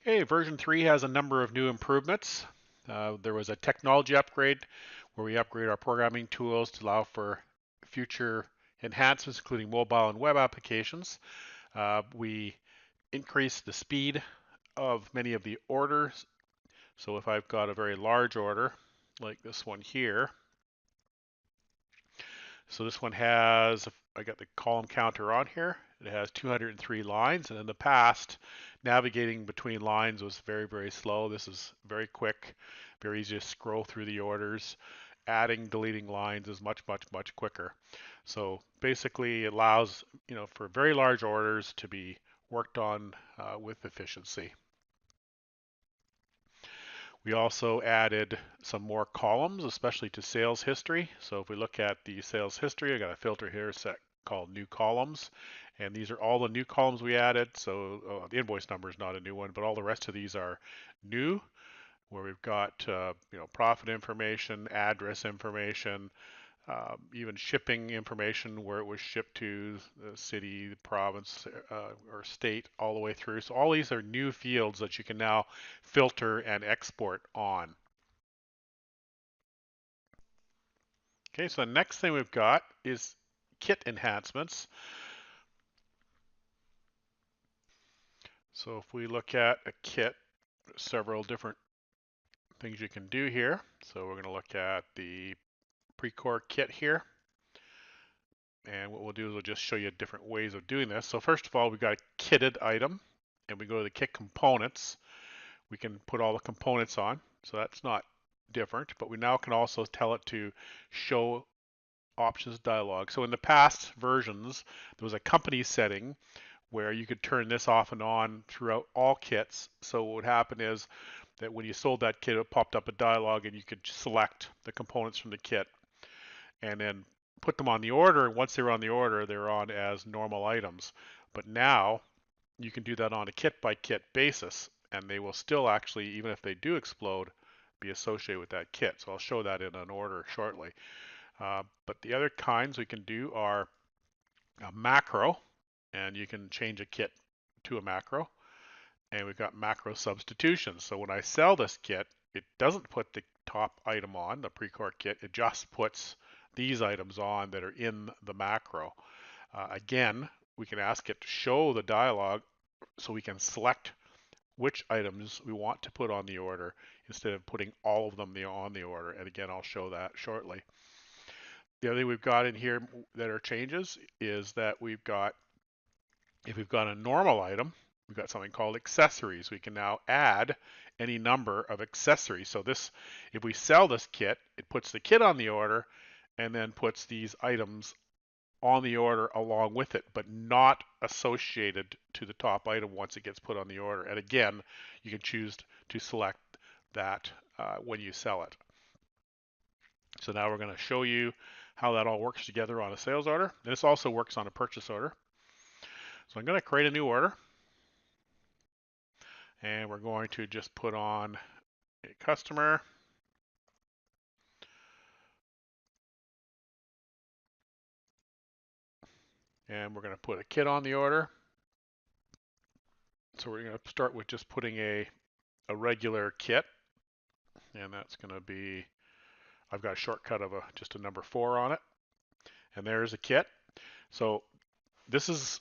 Okay, version 3 has a number of new improvements. There was a technology upgrade where we upgrade our programming tools to allow for future enhancements, including mobile and web applications. We increased the speed of many of the orders. So if I've got a very large order, like this one here, so this one has, I got the column counter on here. It has 203 lines, and in the past, navigating between lines was very, very slow. This is very quick, very easy to scroll through the orders. Adding, deleting lines is much, much, much quicker. So basically, it allows, for very large orders to be worked on with efficiency. We also added some more columns, especially to sales history. So if we look at the sales history, I got a filter here set called new columns. And these are all the new columns we added. So the invoice number is not a new one, but all the rest of these are new, where we've got profit information, address information, even shipping information, where it was shipped to the city, the province, or state, all the way through. So all these are new fields that you can now filter and export on. Okay, so the next thing we've got is kit enhancements. So if we look at a kit, several different things you can do here. So we're going to look at the pre-core kit here. And what we'll do is we'll just show you different ways of doing this. So first of all, we've got a kitted item, and we go to the kit components. We can put all the components on, so that's not different, but we now can also tell it to show options dialog. So in the past versions, there was a company setting where you could turn this off and on throughout all kits. So what would happen is that when you sold that kit, it popped up a dialog and you could select the components from the kit and then put them on the order. Once they're on the order, they're on as normal items. But now you can do that on a kit by kit basis, and they will still actually, even if they do explode, be associated with that kit. So I'll show that in an order shortly. But the other kinds we can do are a macro, and you can change a kit to a macro. And we've got macro substitutions. So when I sell this kit, it doesn't put the top item on, the pre-core kit. It just puts these items on that are in the macro. Again, we can ask it to show the dialog so we can select which items we want to put on the order instead of putting all of them on the order. And again, I'll show that shortly. The other thing we've got in here that are changes is that we've got, if we've got a normal item, we've got something called accessories. We can now add any number of accessories. So this, if we sell this kit, it puts the kit on the order and then puts these items on the order along with it, but not associated to the top item once it gets put on the order. And again, you can choose to select that when you sell it. So now we're going to show you how that all works together on a sales order. And this also works on a purchase order. So I'm going to create a new order. And we're going to just put on a customer. And we're going to put a kit on the order. So we're going to start with just putting a regular kit. And that's going to be, I've got a shortcut of just a number 4 on it. And there's a kit. So this is,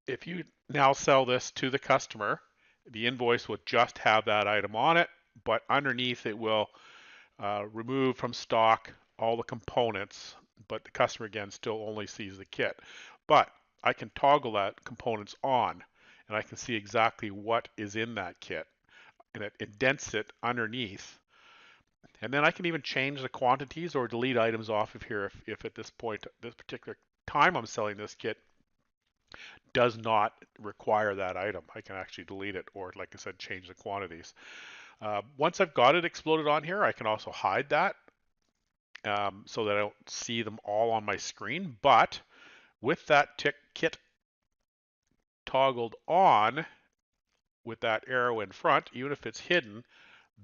if you now sell this to the customer, the invoice will just have that item on it, but underneath it will remove from stock all the components, but the customer again still only sees the kit. But I can toggle that components on, and I can see exactly what is in that kit, and it indents it underneath. And then I can even change the quantities or delete items off of here if at this point, this particular time I'm selling this kit does not require that item. I can actually delete it or, like I said, change the quantities. Once I've got it exploded on here, I can also hide that so that I don't see them all on my screen. But with that kit toggled on with that arrow in front, even if it's hidden,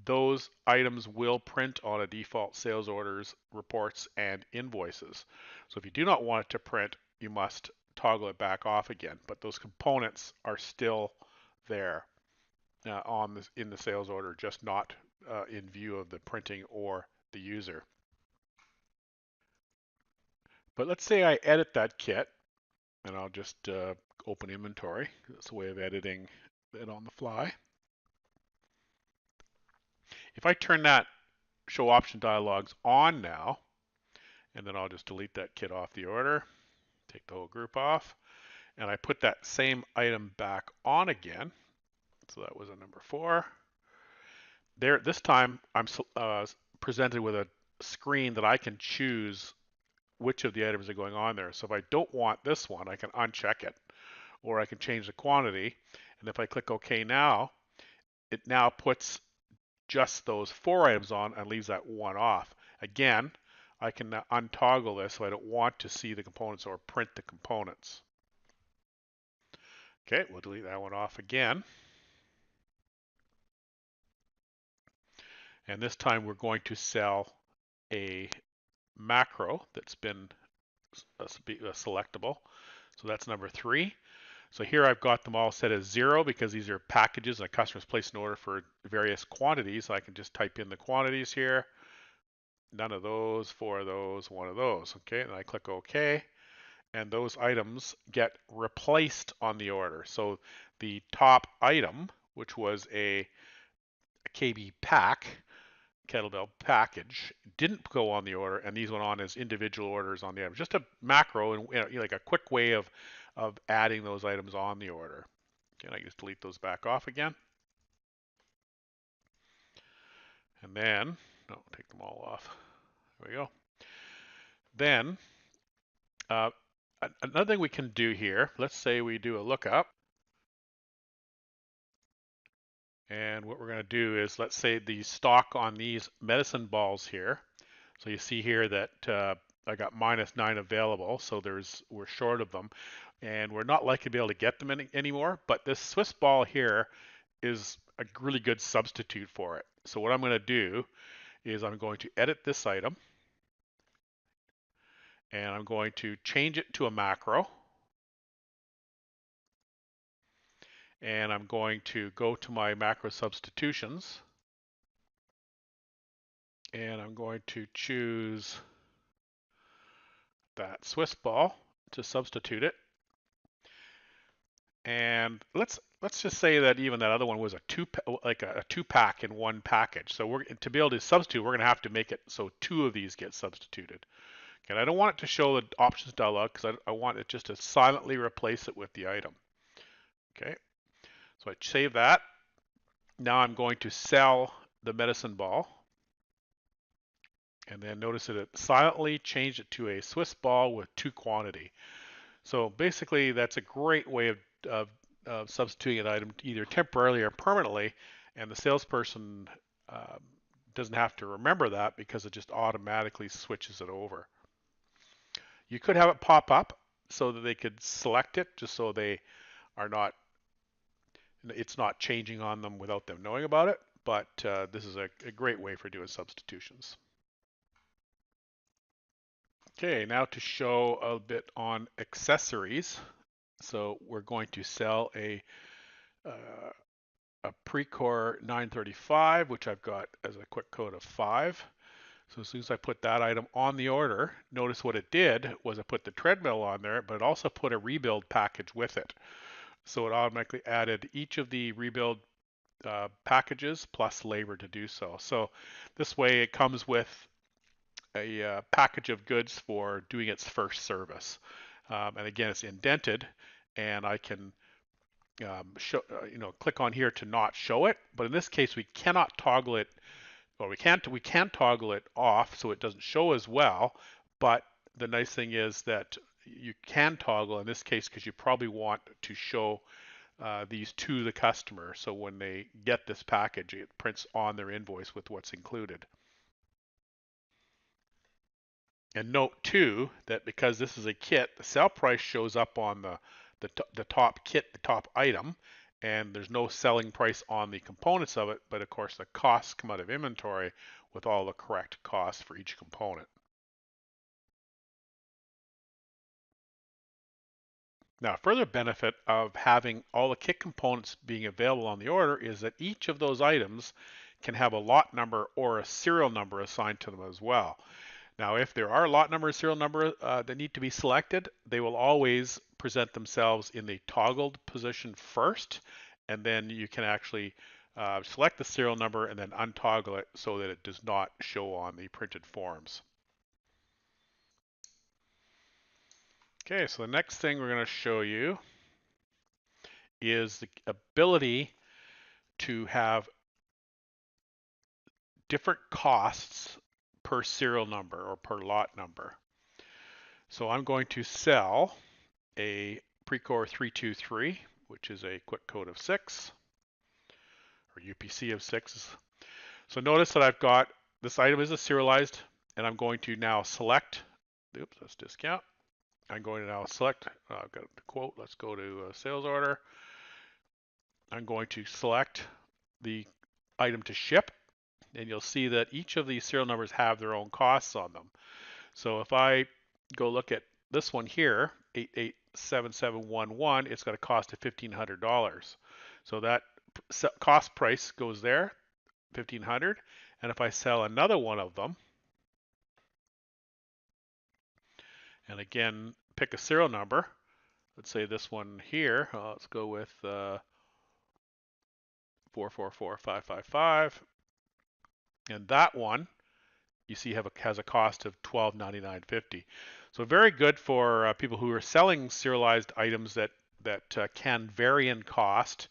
those items will print on a default sales orders, reports, and invoices. So if you do not want it to print, you must toggle it back off again, but those components are still there. in the sales order, just not in view of the printing or the user. But let's say I edit that kit, and I'll just open inventory. That's a way of editing it on the fly. If I turn that show option dialogs on now, and then I'll just delete that kit off the order, take the whole group off, and I put that same item back on again. So that was a number 4. There, this time I'm presented with a screen that I can choose which of the items are going on there. So if I don't want this one, I can uncheck it, or I can change the quantity. And if I click OK now, it now puts just those 4 items on and leaves that one off. Again, I can untoggle this so I don't want to see the components or print the components. Okay, we'll delete that one off again. And this time we're going to sell a macro that's been selectable. So that's number 3. So here I've got them all set as 0 because these are packages and a customer's placed an order for various quantities. I can just type in the quantities here. None of those, 4 of those, 1 of those. Okay, and I click OK. And those items get replaced on the order. So the top item, which was a KB pack, kettlebell package, didn't go on the order, and these went on as individual orders on the item. Just a macro and like a quick way of adding those items on the order. Okay, and I just delete those back off again. And then, no, take them all off. There we go. Then, another thing we can do here, let's say we do a lookup. And what we're going to do is, let's say the stock on these medicine balls here. So you see here that I got -9 available, so we're short of them, and we're not likely to be able to get them anymore. But this Swiss ball here is a really good substitute for it. So what I'm going to do is I'm going to edit this item, and I'm going to change it to a macro. And I'm going to go to my macro substitutions, and I'm going to choose that Swiss ball to substitute it. And let's just say that even that other one was a two pack in one package. So we're to be able to substitute, we're going to have to make it so 2 of these get substituted. Okay, and I don't want it to show the options dialog because I want it just to silently replace it with the item. Okay, so I save that. Now I'm going to sell the medicine ball. And then notice that it silently changed it to a Swiss ball with 2 quantity. So basically, that's a great way of substituting an item either temporarily or permanently, and the salesperson doesn't have to remember that because it just automatically switches it over. You could have it pop up so that they could select it, just so they are not, it's not changing on them without them knowing about it. But this is a great way for doing substitutions. Okay, now to show a bit on accessories. So we're going to sell a Precore 935, which I've got as a quick code of 5. So as soon as I put that item on the order, notice what it did was it put the treadmill on there, but it also put a rebuild package with it. So it automatically added each of the rebuild packages plus labor to do so. So this way it comes with a package of goods for doing its first service. And again, it's indented, and I can click on here to not show it. But in this case, we cannot toggle it, or we can toggle it off so it doesn't show as well. But the nice thing is that you can toggle in this case because you probably want to show these to the customer. So when they get this package, it prints on their invoice with what's included. And note too that because this is a kit, the sell price shows up on the top kit, the top item, and there's no selling price on the components of it, but of course the costs come out of inventory with all the correct costs for each component. Now, further benefit of having all the kit components being available on the order is that each of those items can have a lot number or a serial number assigned to them as well. Now, if there are lot number and serial number that need to be selected, they will always present themselves in the toggled position first, and then you can actually select the serial number and then untoggle it so that it does not show on the printed forms. Okay, so the next thing we're going to show you is the ability to have different costs per serial number or per lot number. So I'm going to sell a Precore 323, which is a quick code of 6, or UPC of 6. So notice that I've got, this item is a serialized, and I'm going to now select, oops, let's discount. I'm going to now select, I've got the quote, let's go to sales order. I'm going to select the item to ship, and you'll see that each of these serial numbers have their own costs on them. So if I go look at this one here, 887711, it's got a cost of $1,500. So that cost price goes there, 1,500. And if I sell another one of them, and again, pick a serial number, let's say this one here, let's go with 444555, and that one you see has a cost of $12.99.50. So very good for people who are selling serialized items that can vary in cost.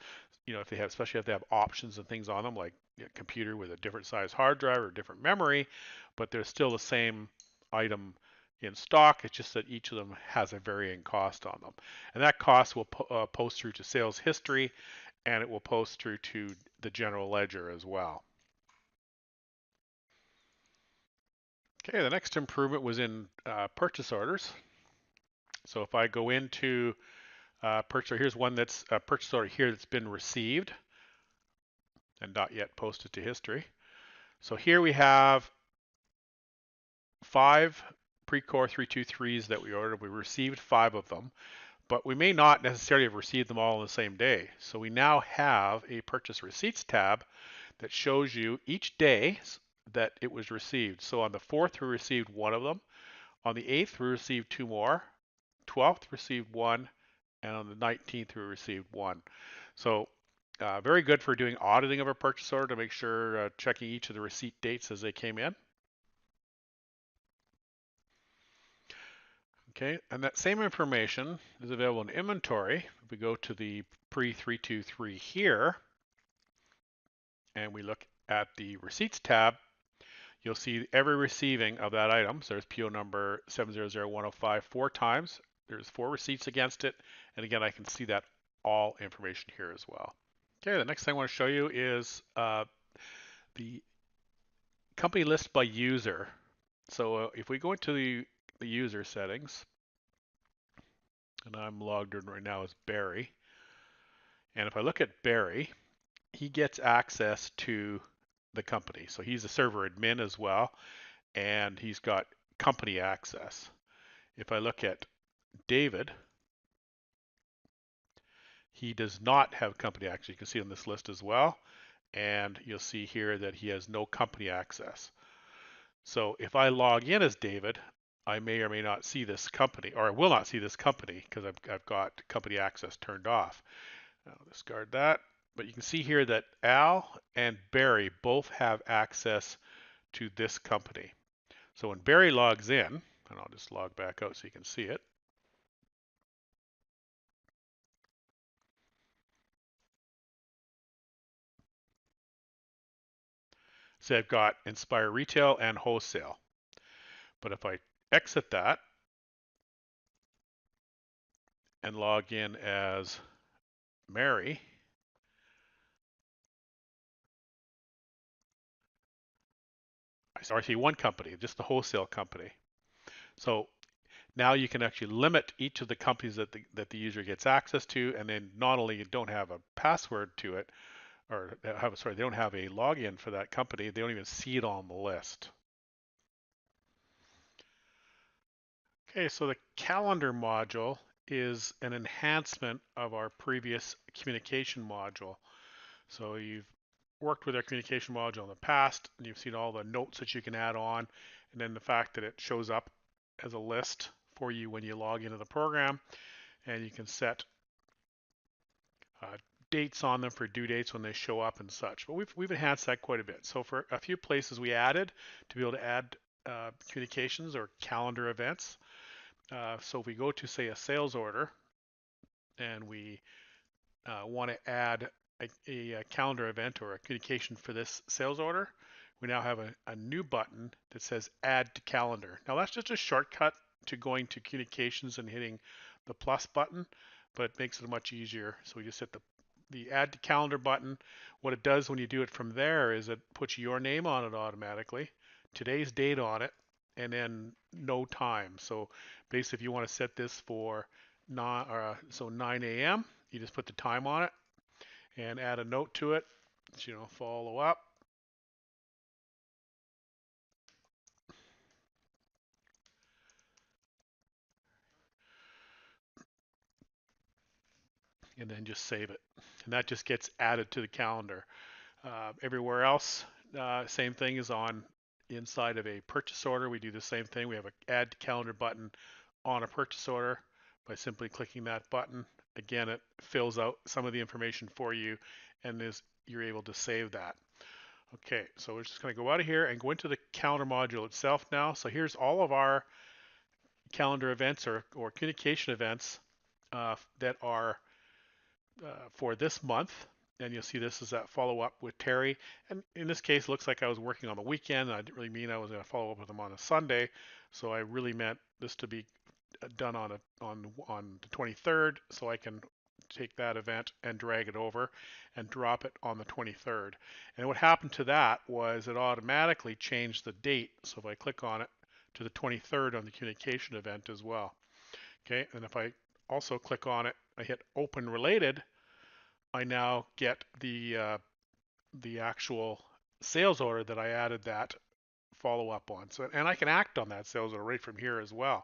You know, if they have, especially if they have options and things on them, like a computer with a different size hard drive or different memory, but they're still the same item in stock. It's just that each of them has a varying cost on them, and that cost will post through to sales history, and it will post through to the general ledger as well. Okay, the next improvement was in purchase orders. So if I go into purchase order, here's one that's a purchase order here that's been received and not yet posted to history. So here we have 5 Precore 323s that we ordered. We received 5 of them, but we may not necessarily have received them all on the same day. So we now have a purchase receipts tab that shows you each day that it was received. So on the 4th, we received 1 of them. On the 8th, we received 2 more. 12th, received 1. And on the 19th, we received 1. So very good for doing auditing of a purchase order to make sure checking each of the receipt dates as they came in. Okay, and that same information is available in inventory. If we go to the pre-323 here, and we look at the receipts tab, you'll see every receiving of that item. So there's PO number 700105 4 times. There's 4 receipts against it. And again, I can see that all information here as well. Okay, the next thing I want to show you is the company list by user. So if we go into the user settings, and I'm logged in right now as Barry, and if I look at Barry, he gets access to the company. So he's a server admin as well, and he's got company access. If I look at David, he does not have company access. You can see on this list as well, and you'll see here that he has no company access. So if I log in as David, I may or may not see this company, or I will not see this company because I've got company access turned off. I'll discard that. But you can see here that Al and Barry both have access to this company. So when Barry logs in, and I'll just log back out so you can see it. So I've got Inspire Retail and Wholesale. But if I exit that and log in as Mary, I see one company, just the wholesale company. So now you can actually limit each of the companies that the user gets access to, and then not only you don't have a password to it, or they don't have a login for that company, they don't even see it on the list. Okay, so the calendar module is an enhancement of our previous communication module. So you've worked with our communication module in the past, and you've seen all the notes that you can add on, and then the fact that it shows up as a list for you when you log into the program, and you can set uh, dates on them for due dates when they show up and such. But we've enhanced that quite a bit. So for a few places we added to be able to add communications or calendar events. So if we go to say a sales order and we want to add a calendar event or a communication for this sales order, we now have a new button that says add to calendar. Now that's just a shortcut to going to communications and hitting the plus button, but it makes it much easier. So we just hit the add to calendar button. What it does when you do it from there is it puts your name on it automatically, today's date on it, and then no time. So basically if you want to set this for 9 a.m., you just put the time on it and add a note to it, follow up. And then just save it. And that just gets added to the calendar. Everywhere else, same thing is on inside of a purchase order. We do the same thing. We have an add to calendar button on a purchase order. By simply clicking that button, again, it fills out some of the information for you, and you're able to save that. Okay, so we're just going to go out of here and go into the calendar module itself now. So here's all of our calendar events or communication events that are for this month. And you'll see this is that follow up with Terry. And in this case, it looks like I was working on the weekend. And I didn't really mean I was going to follow up with him on a Sunday. So I really meant this to be done on the 23rd. So I can take that event and drag it over and drop it on the 23rd. And what happened to that was it automatically changed the date. So if I click on it to the 23rd on the communication event as well. Okay, and if I also click on it, I hit open related, I now get the actual sales order that I added that follow up on. So, and I can act on that sales order right from here as well.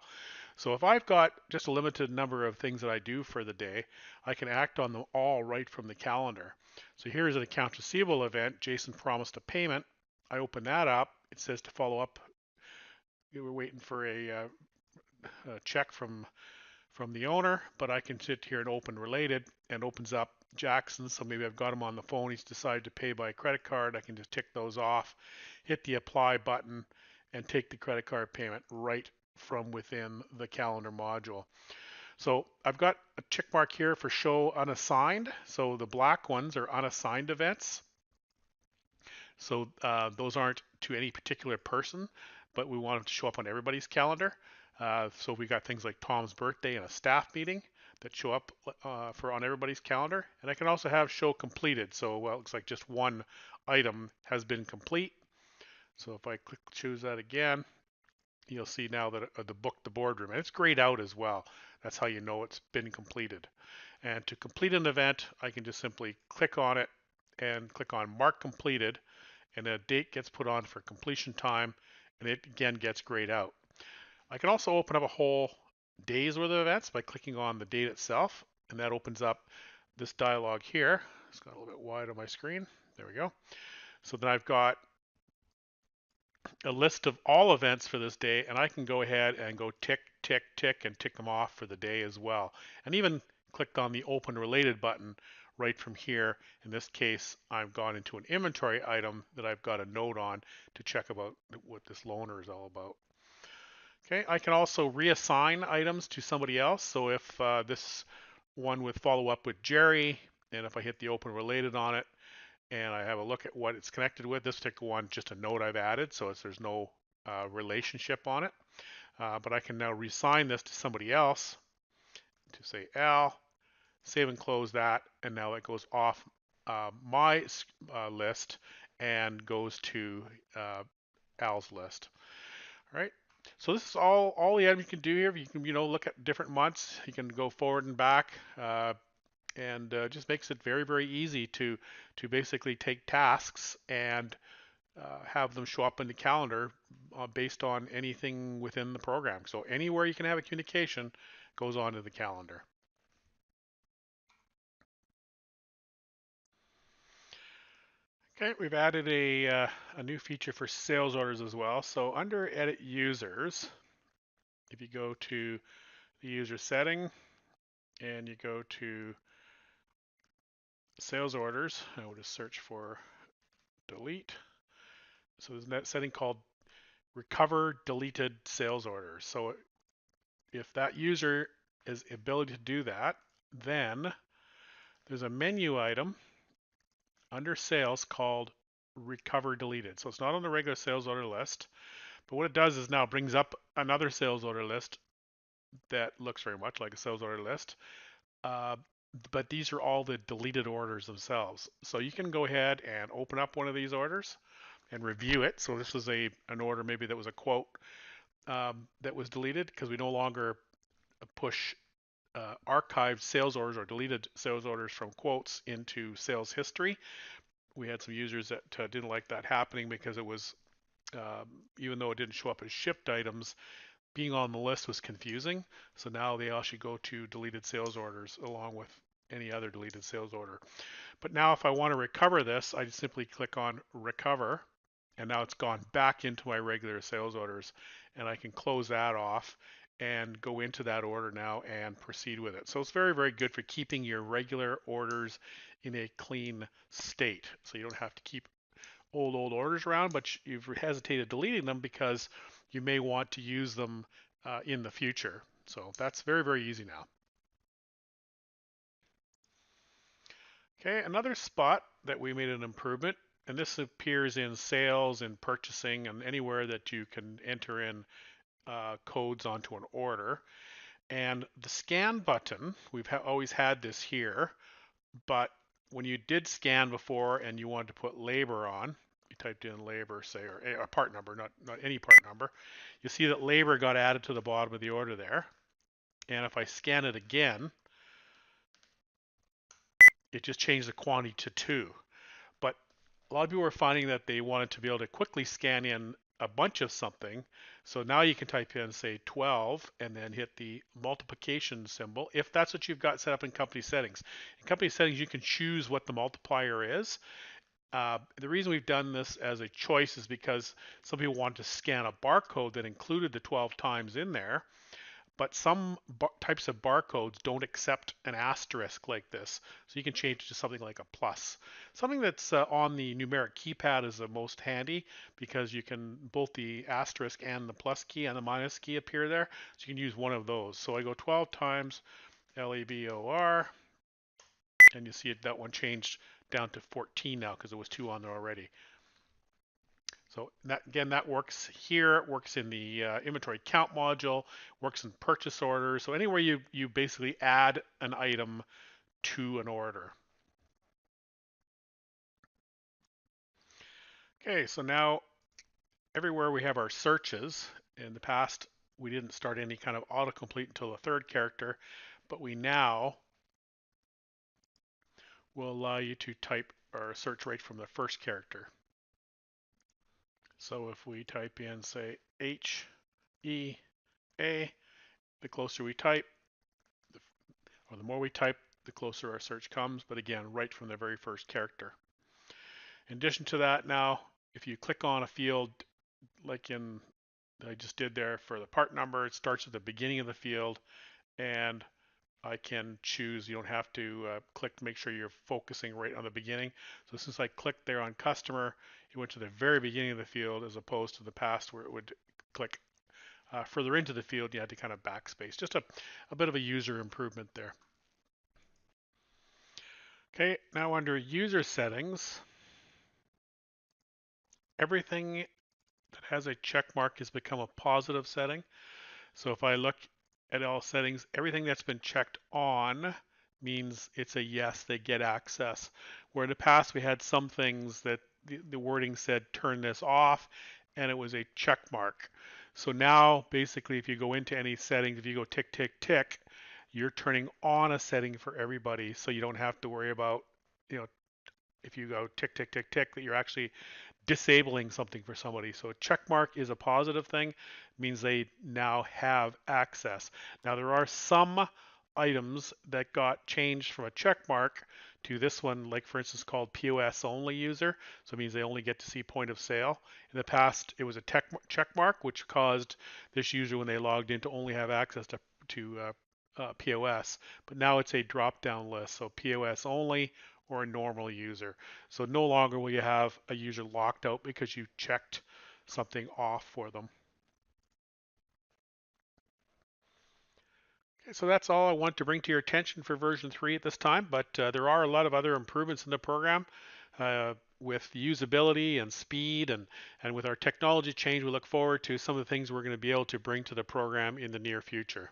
So if I've got just a limited number of things that I do for the day, I can act on them all right from the calendar. So here's an accounts receivable event. Jason promised a payment. I open that up. It says to follow up. We're waiting for a check from the owner, but I can sit here and open related and opens up Jackson. So maybe I've got him on the phone. He's decided to pay by credit card. I can just tick those off, hit the apply button, and take the credit card payment right from within the calendar module. So I've got a check mark here for show unassigned. So the black ones are unassigned events. So those aren't to any particular person, but we want them to show up on everybody's calendar. So we got things like Tom's birthday and a staff meeting that show up for on everybody's calendar. And I can also have show completed. So well, it looks like just one item has been complete. So if I choose that again, you'll see now that the book the boardroom, and it's grayed out as well. That's how you know it's been completed. And to complete an event, I can just simply click on it and click on mark completed, and a date gets put on for completion time, and it again gets grayed out. I can also open up a whole day's worth of events by clicking on the date itself, and that opens up this dialog here. It's got a little bit wide on my screen. There we go. So then I've got a list of all events for this day, and I can go ahead and go tick, tick, tick, and tick them off for the day as well. And even clicked on the open related button right from here. In this case, I've gone into an inventory item that I've got a note on to check about what this loaner is all about. Okay, I can also reassign items to somebody else. So if this one with follow up with Jerry, and if I hit the open related on it, and I have a look at what it's connected with, this particular one, just a note I've added, so there's no relationship on it. But I can now reassign this to somebody else to say Al, save and close that, and now it goes off my list and goes to Al's list. All right. So this is all the admin you can do here. You can look at different months. You can go forward and back, and just makes it very very easy to basically take tasks and have them show up in the calendar based on anything within the program. So anywhere you can have a communication, goes onto the calendar. Okay, we've added a new feature for sales orders as well. So under Edit Users, if you go to the user setting and you go to sales orders, I will just search for delete. So there's that setting called recover deleted sales orders. So if that user has the ability to do that, then there's a menu item under sales called recover deleted. So it's not on the regular sales order list, but what it does is now brings up another sales order list that looks very much like a sales order list. Uh, but these are all the deleted orders themselves. So you can go ahead and open up one of these orders and review it. So this was an order maybe that was a quote that was deleted because we no longer push archived sales orders or deleted sales orders from quotes into sales history. We had some users that didn't like that happening because it was, even though it didn't show up as shipped items, being on the list was confusing. So now they all should go to deleted sales orders along with any other deleted sales order. But now if I want to recover this, I just simply click on recover, and now it's gone back into my regular sales orders, and I can close that off and go into that order now and proceed with it. So it's very, very good for keeping your regular orders in a clean state. So you don't have to keep old orders around, but you've hesitated deleting them because you may want to use them in the future. So that's very, very easy now. Okay, another spot that we made an improvement, and this appears in sales and purchasing and anywhere that you can enter in codes onto an order. And the scan button, we've always had this here, but when you did scan before and you wanted to put labor on, you typed in labor, say, or a part number, not any part number, you see that labor got added to the bottom of the order there. And if I scan it again, it just changed the quantity to 2. But a lot of people were finding that they wanted to be able to quickly scan in a bunch of something. So now you can type in, say, 12 and then hit the multiplication symbol if that's what you've got set up in company settings. In company settings, you can choose what the multiplier is. The reason we've done this as a choice is because some people wanted to scan a barcode that included the 12 times in there, but some types of barcodes don't accept an asterisk like this. So you can change it to something like a plus. Something that's on the numeric keypad is the most handy because you can, both the asterisk and the plus key and the minus key appear there. So you can use one of those. So I go 12 times LABOR, and you see that one changed down to 14 now because there was 2 on there already. So that, again, that works here. It works in the inventory count module, works in purchase orders. So anywhere you basically add an item to an order. Okay, so now everywhere we have our searches. In the past, we didn't start any kind of autocomplete until the 3rd character, but we now will allow you to type or search right from the 1st character. So if we type in, say, HEA, the closer we type, or the more we type, the closer our search comes, but again, right from the very 1st character. In addition to that, now, if you click on a field, like I just did there for the part number, it starts at the beginning of the field, and I can choose, you don't have to click to make sure you're focusing right on the beginning. So since I clicked there on customer, it went to the very beginning of the field as opposed to the past where it would click further into the field. You had to kind of backspace. Just a bit of a user improvement there. Okay, now under user settings, everything that has a check mark has become a positive setting. So if I look at all settings, everything that's been checked on means it's a yes, they get access. Where in the past we had some things that the wording said turn this off, and it was a check mark. So now basically if you go into any settings, if you go tick, tick, tick, you're turning on a setting for everybody, so you don't have to worry about, if you go tick, tick, tick, tick, that you're actually disabling something for somebody. So a check mark is a positive thing. It means they now have access. Now there are some items that got changed from a check mark to this one, like for instance called POS only user. So it means they only get to see point of sale. In the past, it was a check mark, which caused this user when they logged in to only have access to POS. But now it's a drop down list. So POS only or a normal user. So no longer will you have a user locked out because you checked something off for them. Okay, so that's all I want to bring to your attention for version 3 at this time, but there are a lot of other improvements in the program with usability and speed, and with our technology change, we look forward to some of the things we're going to be able to bring to the program in the near future.